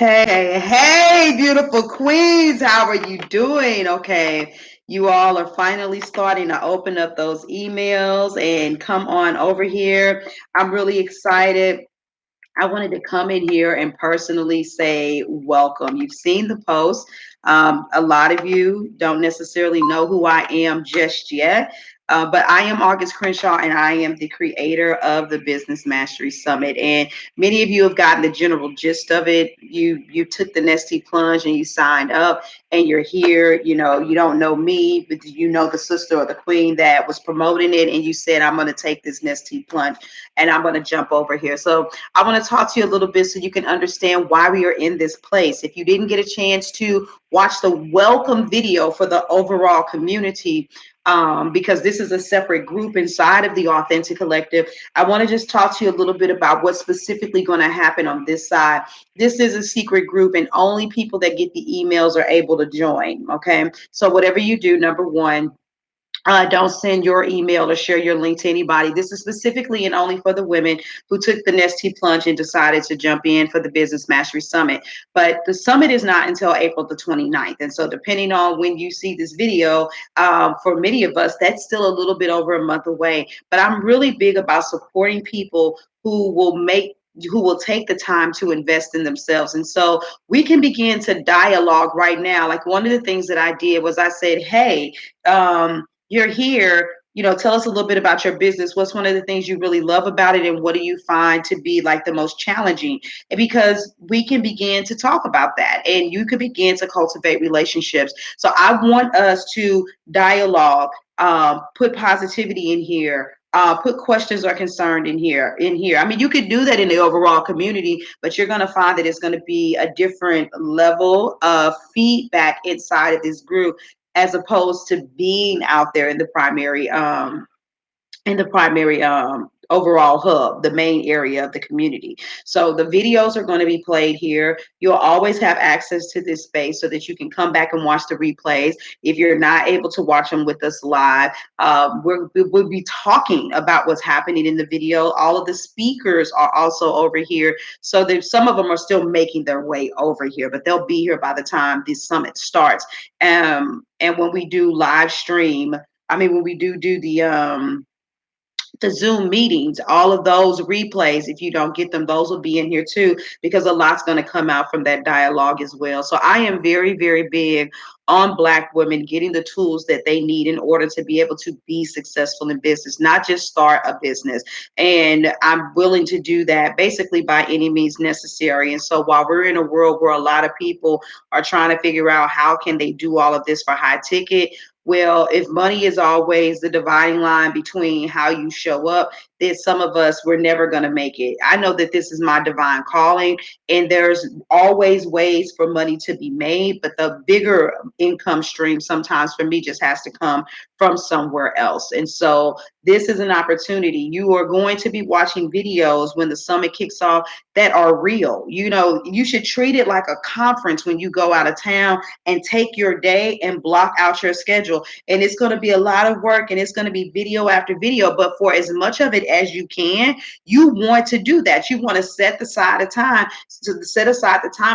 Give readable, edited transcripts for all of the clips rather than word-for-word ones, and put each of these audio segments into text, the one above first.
Hey, beautiful queens. How are you doing? Okay. You all are finally starting to open up those emails and come on over here. I'm really excited. I wanted to come in here and personally say welcome. You've seen the post. A lot of you don't necessarily know who I am just yet. But I am August Crenshaw, and I am the creator of the Business Mastery Summit. And many of you have gotten the general gist of it. You took the Nestea plunge and you signed up, and you're here. You know, you don't know me, but you know the sister or the queen that was promoting it, and you said, "I'm going to take this Nestea plunge, and I'm going to jump over here." So I want to talk to you a little bit so you can understand why we are in this place. If you didn't get a chance to watch the welcome video for the overall community, because this is a separate group inside of the Authentic Collective, I want to just talk to you a little bit about what's specifically going to happen on this side. This is a secret group, and only people that get the emails are able to join. Okay. So whatever you do, number one, don't send your email or share your link to anybody. This is specifically and only for the women who took the Nestea plunge and decided to jump in for the Business Mastery Summit. But the summit is not until April the 29th. And so depending on when you see this video, for many of us, that's still a little bit over a month away. But I'm really big about supporting people who will take the time to invest in themselves. And so we can begin to dialogue right now. Like one of the things that I did was I said, hey, you're here, tell us a little bit about your business. What's one of the things you really love about it, and what do you find to be like the most challenging? And because we can begin to talk about that, and you can begin to cultivate relationships. So I want us to dialogue, put positivity in here, put questions or concerned in here. I mean, you could do that in the overall community, but you're going to find that it's going to be a different level of feedback inside of this group, as opposed to being out there in the primary overall hub, the main area of the community. So the videos are going to be played here. You'll always have access to this space so that you can come back and watch the replays. If you're not able to watch them with us live, we'll be talking about what's happening in the video. All of the speakers are also over here. So there's some of them are still making their way over here, but they'll be here by the time this summit starts. And when we do live stream, when we do the Zoom meetings, all of those replays, if you don't get them, those will be in here too, because a lot's going to come out from that dialogue as well. So I am very, very big on Black women getting the tools that they need in order to be able to be successful in business, not just start a business. And I'm willing to do that basically by any means necessary. And so while we're in a world where a lot of people are trying to figure out how can they do all of this for high ticket, well, if money is always the dividing line between how you show up, then some of us, we're never going to make it. I know that this is my divine calling, and there's always ways for money to be made, but the bigger income stream sometimes for me just has to come from somewhere else. And so this is an opportunity. You are going to be watching videos when the summit kicks off that are real. You should treat it like a conference when you go out of town, and take your day and block out your schedule. And it's going to be a lot of work, and it's going to be video after video. But for as much of it as you can, you want to do that. You want to set aside the time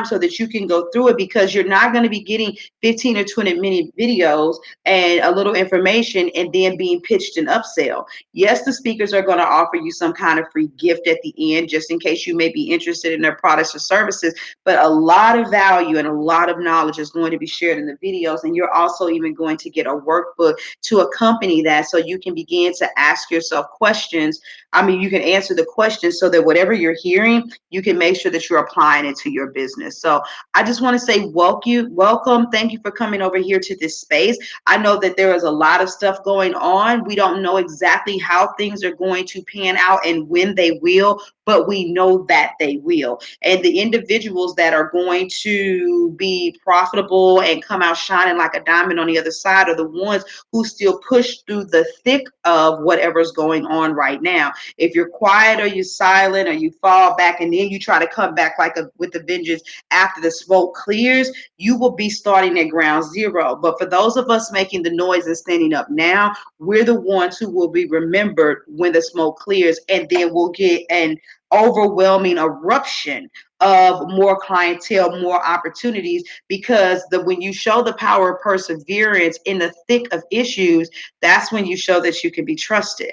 so that you can go through it, because you're not going to be getting 15 or 20 minute videos and a little information and then being pitched an upsell. Yes, the speakers are going to offer you some kind of free gift at the end, just in case you may be interested in their products or services. But a lot of value and a lot of knowledge is going to be shared in the videos. And you're also even going to get a workbook to accompany that, so you can begin to ask yourself questions. You can answer the questions so that whatever you're hearing, you can make sure that you're applying it to your business. So I just want to say welcome. Thank you for coming over here to this space. I know that there is a lot of stuff going on. We don't know exactly how things are going to pan out and when they will, but we know that they will. And the individuals that are going to be profitable and come out shining like a diamond on the other side are the ones who still push through the thick of whatever's going on right now. If you're quiet or you're silent or you fall back and then you try to come back with a vengeance after the smoke clears, you will be starting at ground zero. But for those of us making the noise and standing up now, we're the ones who will be remembered when the smoke clears, and then we'll get an overwhelming eruption of more clientele, more opportunities, because when you show the power of perseverance in the thick of issues, that's when you show that you can be trusted.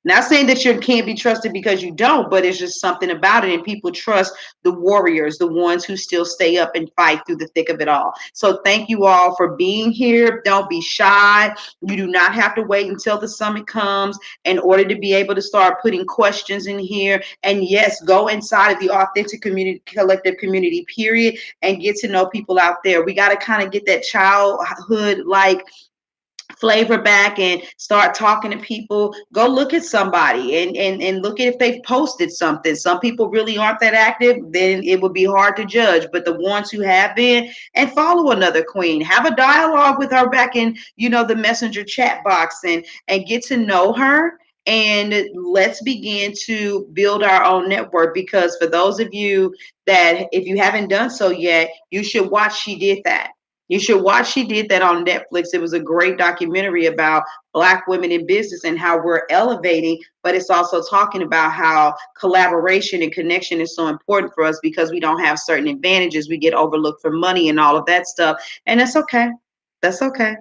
Not saying that you can't be trusted because you don't, but it's just something about it. And people trust the warriors, the ones who still stay up and fight through the thick of it all. So thank you all for being here. Don't be shy. You do not have to wait until the summit comes in order to be able to start putting questions in here. And yes, go inside of the authentic community, collective community, period, and get to know people out there. We got to kind of get that childhood like flavor back and start talking to people. Go look at somebody and look at if they've posted something. Some people really aren't that active, then it would be hard to judge, but the ones who have been, and follow another queen, have a dialogue with her back in, the messenger chat box, and get to know her. And let's begin to build our own network, because for those of you that, if you haven't done so yet, you should watch She Did That. You should watch She Did That on Netflix. It was a great documentary about Black women in business and how we're elevating, but it's also talking about how collaboration and connection is so important for us because we don't have certain advantages. We get overlooked for money and all of that stuff. And that's okay. That's okay.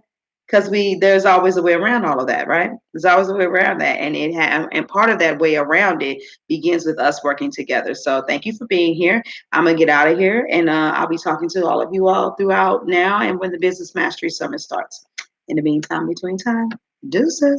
Because there's always a way around all of that, right? There's always a way around that. And part of that way around it begins with us working together. So thank you for being here. I'm gonna get out of here, and I'll be talking to all of you all throughout now and when the Business Mastery Summit starts. In the meantime, between time, deuces.